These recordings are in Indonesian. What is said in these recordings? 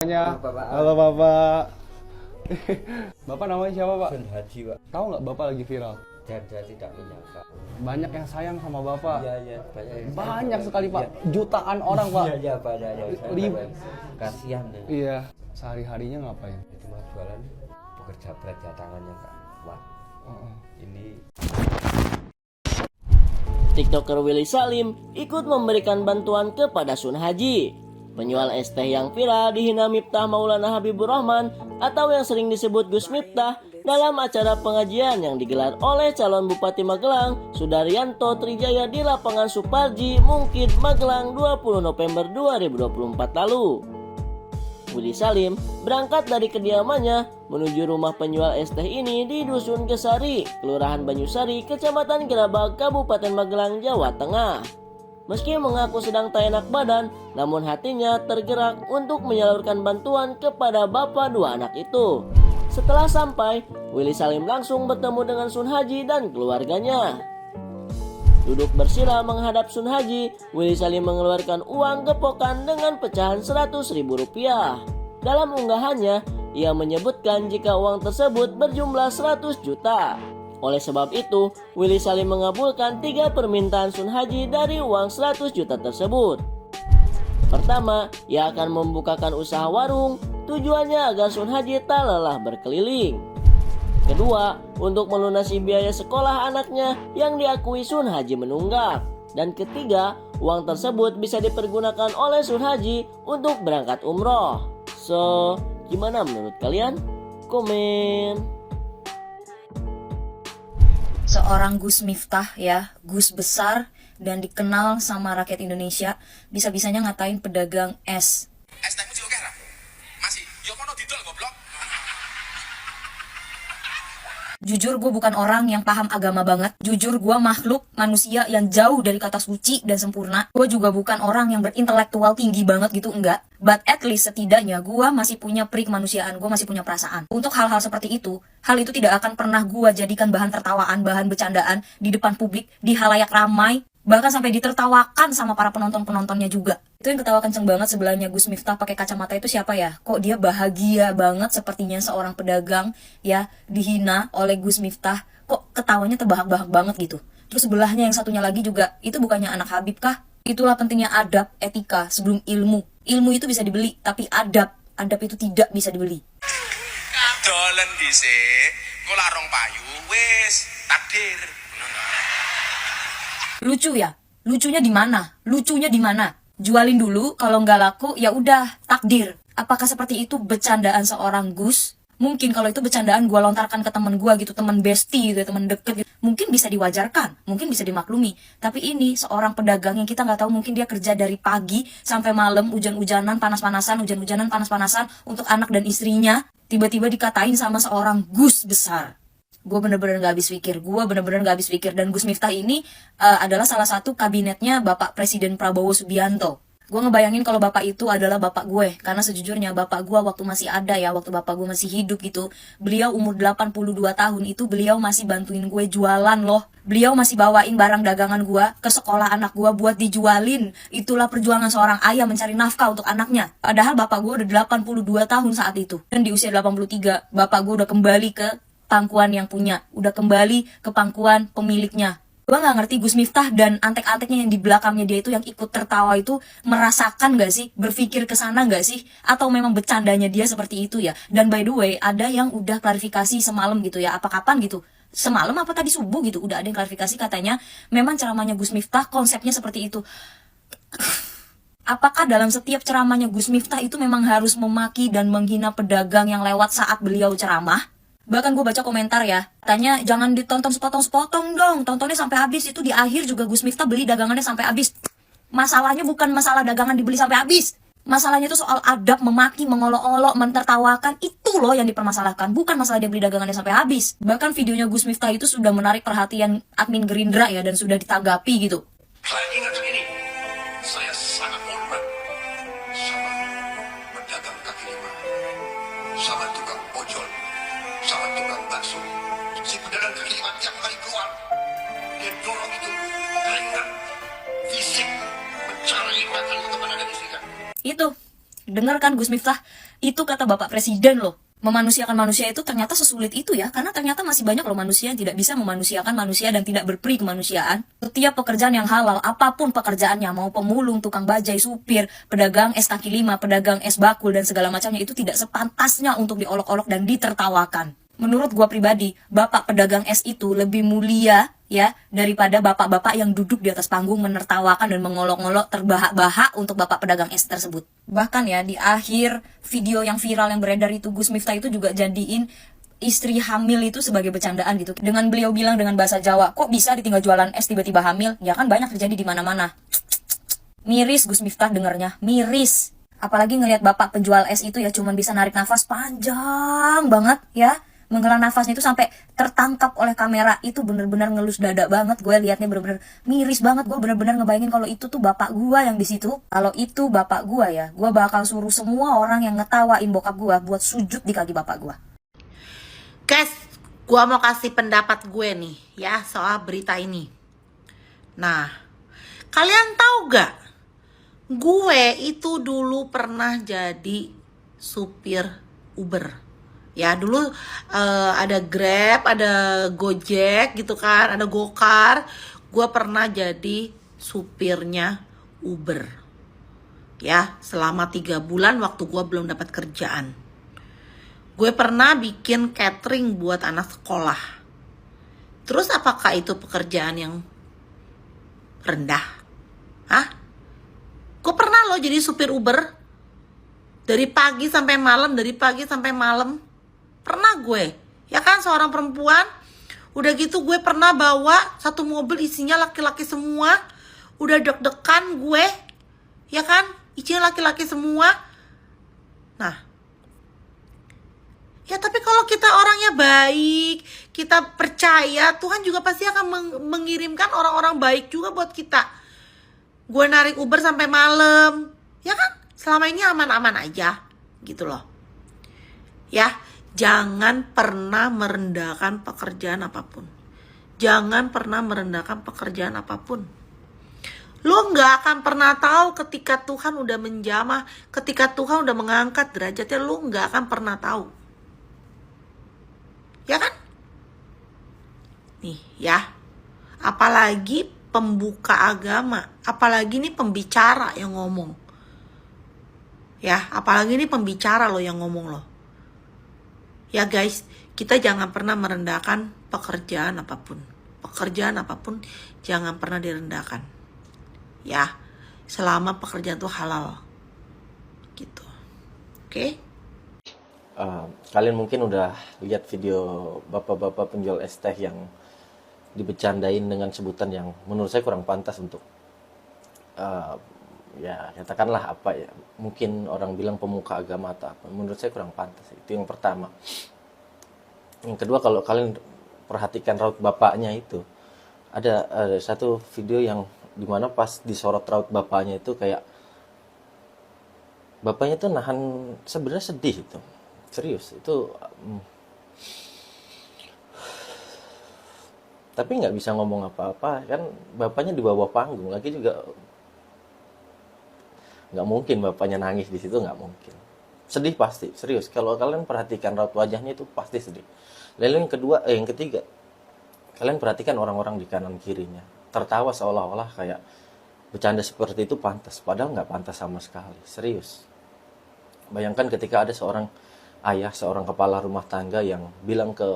Bapak. Halo Bapak. Bapak namanya siapa Pak? Sun Haji, Pak. Tahu nggak Bapak lagi viral? Dan saya tidak menyangka. Banyak yang sayang sama Bapak. Iya, banyak. Banyak sekali Pak. Iya. Jutaan orang Pak. Iya, banyak yang saya Rib- kasihan ya. Iya. Sehari-harinya ngapain? Cuma jualan pekerja berat ya, tangannya nggak kuat. Oh. Ini TikToker Willy Salim ikut memberikan bantuan kepada Sun Haji. Penjual es teh yang viral dihina Miftah Maulana Habibur Rahman atau yang sering disebut Gus Miftah dalam acara pengajian yang digelar oleh calon Bupati Magelang Sudaryanto Trijaya di lapangan Suparji, Mungkid, Magelang 20 November 2024 lalu. Willy Salim berangkat dari kediamannya menuju rumah penjual es teh ini di Dusun Kesari, Kelurahan Banyusari, Kecamatan Gerabag, Kabupaten Magelang, Jawa Tengah. Meski mengaku sedang tak enak badan, namun hatinya tergerak untuk menyalurkan bantuan kepada bapak dua anak itu. Setelah sampai, Willy Salim langsung bertemu dengan Sun Haji dan keluarganya. Duduk bersila menghadap Sun Haji, Willy Salim mengeluarkan uang gepokan dengan pecahan Rp100.000. Dalam unggahannya, ia menyebutkan jika uang tersebut berjumlah 100 juta. Oleh sebab itu, Willy Salim mengabulkan 3 permintaan Sun Haji dari uang 100 juta tersebut. Pertama, ia akan membukakan usaha warung, tujuannya agar Sun Haji tak lelah berkeliling. Kedua, untuk melunasi biaya sekolah anaknya yang diakui Sun Haji menunggak. Dan ketiga, uang tersebut bisa dipergunakan oleh Sun Haji untuk berangkat umroh. So, gimana menurut kalian? Komen. Seorang Gus Miftah ya, Gus besar dan dikenal sama rakyat Indonesia, bisa-bisanya ngatain pedagang es. Es teh muji oke ra? Masih. Yo kono didol goblok. Jujur gue bukan orang yang paham agama banget. Jujur gue makhluk manusia yang jauh dari kata suci dan sempurna. Gue juga bukan orang yang berintelektual tinggi banget gitu, enggak. But at least setidaknya gue masih punya peri kemanusiaan, gue masih punya perasaan. Untuk hal-hal seperti itu, hal itu tidak akan pernah gue jadikan bahan tertawaan, bahan bercandaan di depan publik, di halayak ramai, bahkan sampai ditertawakan sama para penonton-penontonnya juga. Itu yang ketawa kenceng banget sebelahnya Gus Miftah pakai kacamata itu siapa ya? Kok dia bahagia banget sepertinya seorang pedagang ya dihina oleh Gus Miftah. Kok ketawanya terbahak-bahak banget gitu. Terus sebelahnya yang satunya lagi juga, itu bukannya anak Habib kah? Itulah pentingnya adab, etika sebelum ilmu. Ilmu itu bisa dibeli, tapi adab itu tidak bisa dibeli. Dolen dhisik, engko larong payu wis takdir. Lucu ya? Lucunya di mana? Lucunya di mana? Jualin dulu, kalau nggak laku ya udah takdir. Apakah seperti itu bercandaan seorang Gus? Mungkin kalau itu bercandaan gue lontarkan ke teman gue gitu, teman bestie gitu, teman deket gitu. Mungkin bisa diwajarkan, mungkin bisa dimaklumi. Tapi ini seorang pedagang yang kita nggak tahu, mungkin dia kerja dari pagi sampai malam, hujan-hujanan, panas-panasan, hujan-hujanan, panas-panasan untuk anak dan istrinya. Tiba-tiba dikatain sama seorang Gus besar. Gue bener-bener gak habis pikir. Dan Gus Miftah ini adalah salah satu kabinetnya Bapak Presiden Prabowo Subianto. Gue ngebayangin kalau bapak itu adalah bapak gue. Karena sejujurnya bapak gue waktu masih ada ya, waktu bapak gue masih hidup gitu, beliau umur 82 tahun itu beliau masih bantuin gue jualan loh. Beliau masih bawain barang dagangan gue ke sekolah anak gue buat dijualin. Itulah perjuangan seorang ayah mencari nafkah untuk anaknya. Padahal bapak gue udah 82 tahun saat itu. Dan di usia 83, bapak gue udah kembali ke pangkuan yang punya, udah kembali ke pangkuan pemiliknya. Gue gak ngerti Gus Miftah dan antek-anteknya yang di belakangnya dia itu yang ikut tertawa itu merasakan gak sih? Berpikir kesana gak sih? Atau memang bercandanya dia seperti itu ya? Dan by the way, ada yang udah klarifikasi semalam gitu ya, apa kapan gitu? Semalam apa tadi subuh gitu, udah ada yang klarifikasi katanya memang ceramahnya Gus Miftah konsepnya seperti itu. Apakah dalam setiap ceramahnya Gus Miftah itu memang harus memaki dan menghina pedagang yang lewat saat beliau ceramah? Bahkan gue baca komentar ya, katanya jangan ditonton sepotong-sepotong dong, tontonnya sampai habis. Itu di akhir juga Gus Miftah beli dagangannya sampai habis. Masalahnya bukan masalah dagangan dibeli sampai habis. Masalahnya itu soal adab, memaki, mengolok-olok, mentertawakan. Itu loh yang dipermasalahkan, bukan masalah dia beli dagangannya sampai habis. Bahkan videonya Gus Miftah itu sudah menarik perhatian admin Gerindra ya, dan sudah ditanggapi gitu. Saya ingat begini. Saya sangat hormat sama pedagang kaki lima, sama tukang ojol, sama tukang bakso. Si pedagang kaki lima tiap kali keluar, dia dorong itu keringat fisik mencari makan untuk anak dan istrinya. Itu Dengar kan Gus Miftah? Itu kata Bapak Presiden loh. Memanusiakan manusia itu ternyata sesulit itu ya, karena ternyata masih banyak loh manusia yang tidak bisa memanusiakan manusia dan tidak berperi kemanusiaan. Setiap pekerjaan yang halal, apapun pekerjaannya, mau pemulung, tukang bajai, supir, pedagang es kaki lima, pedagang es bakul, dan segala macamnya itu tidak sepantasnya untuk diolok-olok dan ditertawakan. Menurut gua pribadi, bapak pedagang es itu lebih mulia ya daripada bapak-bapak yang duduk di atas panggung menertawakan dan mengolok-olok terbahak-bahak untuk bapak pedagang es tersebut. Bahkan ya di akhir video yang viral yang beredar itu, Gus Miftah itu juga jadiin istri hamil itu sebagai bercandaan gitu. Dengan beliau bilang dengan bahasa Jawa, kok bisa ditinggal jualan es tiba-tiba hamil? Ya kan banyak terjadi di mana-mana. Miris Gus Miftah dengernya, miris. Apalagi ngelihat bapak penjual es itu ya cuman bisa narik nafas panjang banget ya. Menghela nafasnya itu sampai tertangkap oleh kamera. Itu bener-bener ngelus dada banget. Gue liatnya bener-bener miris banget. Gue bener-bener ngebayangin kalau itu tuh bapak gue yang di situ. Kalau itu bapak gue ya, gue bakal suruh semua orang yang ngetawain bokap gue buat sujud di kaki bapak gue. Guys, gue mau kasih pendapat gue nih ya soal berita ini. Nah, kalian tahu gak? Gue itu dulu pernah jadi supir Uber. Ya dulu ada Grab, ada Gojek gitu kan, ada Gokar. Gue pernah jadi supirnya Uber. Ya, selama 3 bulan waktu gue belum dapat kerjaan. Gue pernah bikin catering buat anak sekolah. Terus apakah itu pekerjaan yang rendah? Hah? Gue pernah loh jadi supir Uber. Dari pagi sampai malam, dari pagi sampai malam. Pernah gue, ya kan, seorang perempuan. Udah gitu gue pernah bawa satu mobil isinya laki-laki semua. Udah deg-degan gue, ya kan, isinya laki-laki semua. Nah, ya tapi kalau kita orangnya baik, kita percaya, Tuhan juga pasti akan mengirimkan orang-orang baik juga buat kita. Gue narik Uber sampai malam, ya kan, selama ini aman-aman aja, gitu loh. Ya, jangan pernah merendahkan pekerjaan apapun. Jangan pernah merendahkan pekerjaan apapun. Lo gak akan pernah tahu ketika Tuhan udah menjamah, ketika Tuhan udah mengangkat derajatnya, lo gak akan pernah tahu. Ya kan? Nih ya, apalagi pembuka agama, apalagi nih pembicara yang ngomong. Ya, apalagi nih pembicara lo yang ngomong lo. Ya guys, kita jangan pernah merendahkan pekerjaan apapun. Pekerjaan apapun jangan pernah direndahkan. Ya, selama pekerjaan itu halal. Gitu. Oke? Kalian mungkin udah lihat video bapak-bapak penjual es teh yang dibecandain dengan sebutan yang menurut saya kurang pantas untuk ya katakanlah apa ya, mungkin orang bilang pemuka agama atau apa. Menurut saya kurang pantas. Itu yang pertama. Yang kedua, kalau kalian perhatikan raut bapaknya itu, ada satu video yang dimana pas disorot raut bapaknya itu kayak bapaknya tuh nahan, sebenarnya sedih itu, serius itu, tapi nggak bisa ngomong apa-apa kan, bapaknya di bawah panggung lagi juga. Nggak mungkin bapaknya nangis di situ, nggak mungkin. Sedih pasti, serius. Kalau kalian perhatikan raut wajahnya itu pasti sedih. Lalu yang ketiga, kalian perhatikan orang-orang di kanan kirinya, tertawa seolah-olah kayak bercanda seperti itu pantas, padahal nggak pantas sama sekali, serius. Bayangkan ketika ada seorang ayah, seorang kepala rumah tangga yang bilang ke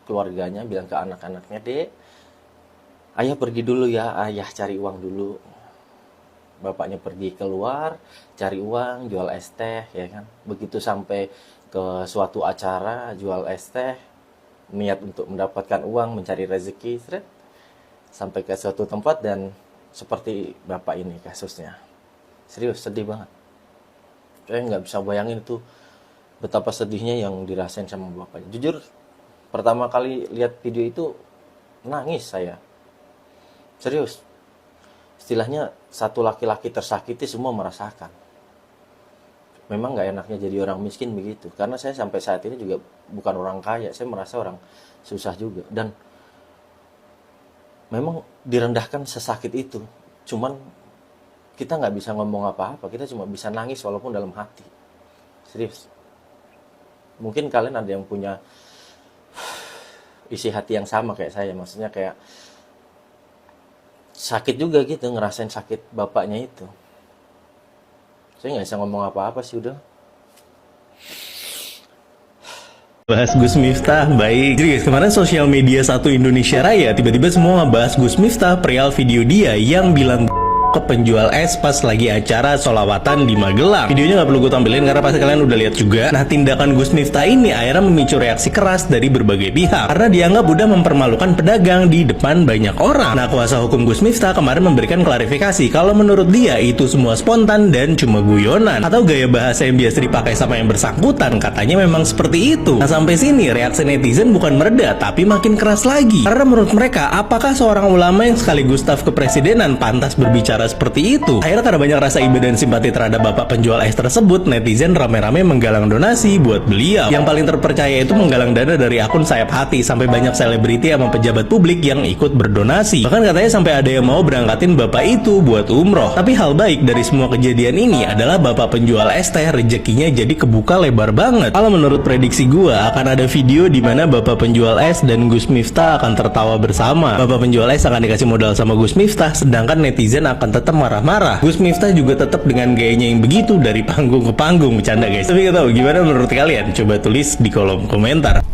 keluarganya, bilang ke anak-anaknya, "Dek, ayah pergi dulu ya, ayah cari uang dulu." Bapaknya pergi keluar, cari uang, jual es teh, ya kan. Begitu sampai ke suatu acara, jual es teh, niat untuk mendapatkan uang, mencari rezeki, sampai ke suatu tempat dan seperti bapak ini kasusnya. Serius, sedih banget. Saya nggak bisa bayangin itu betapa sedihnya yang dirasain sama bapaknya. Jujur, pertama kali lihat video itu, nangis saya. Serius. Istilahnya satu laki-laki tersakiti semua merasakan. Memang nggak enaknya jadi orang miskin begitu. Karena saya sampai saat ini juga bukan orang kaya. Saya merasa orang susah juga. Dan memang direndahkan sesakit itu. Cuman kita nggak bisa ngomong apa-apa, kita cuma bisa nangis walaupun dalam hati. Serius. Mungkin kalian ada yang punya isi hati yang sama kayak saya, maksudnya kayak sakit juga gitu, ngerasain sakit bapaknya itu. Saya nggak bisa ngomong apa-apa sih, udah. Bahas Gus Miftah, baik. Jadi guys, kemarin sosial media satu Indonesia Raya tiba-tiba semua ngebahas Gus Miftah perihal video dia yang bilang ke penjual es pas lagi acara sholawatan di Magelang. Videonya nggak perlu gue tampilin karena pasti kalian udah lihat juga. Nah, tindakan Gus Miftah ini akhirnya memicu reaksi keras dari berbagai pihak karena dianggap udah mempermalukan pedagang di depan banyak orang. Nah, kuasa hukum Gus Miftah kemarin memberikan klarifikasi kalau menurut dia itu semua spontan dan cuma guyonan atau gaya bahasa yang biasa dipakai sama yang bersangkutan, katanya memang seperti itu. Nah, sampai sini reaksi netizen bukan mereda tapi makin keras lagi karena menurut mereka, apakah seorang ulama yang sekaligus staf kepresidenan pantas berbicara seperti itu? Akhirnya karena banyak rasa iba dan simpati terhadap bapak penjual es tersebut, netizen rame-rame menggalang donasi buat beliau. Yang paling terpercaya itu menggalang dana dari akun Sayap Hati, sampai banyak selebriti sama pejabat publik yang ikut berdonasi. Bahkan katanya sampai ada yang mau berangkatin bapak itu buat umroh. Tapi hal baik dari semua kejadian ini adalah bapak penjual es teh rezekinya jadi kebuka lebar banget. Kalau menurut prediksi gua akan ada video di mana bapak penjual es dan Gus Miftah akan tertawa bersama. Bapak penjual es akan dikasih modal sama Gus Miftah, sedangkan netizen akan tetap marah-marah. Gus Miftah juga tetap dengan gayanya yang begitu dari panggung ke panggung, bercanda guys. Tapi gak tahu gimana menurut kalian? Coba tulis di kolom komentar.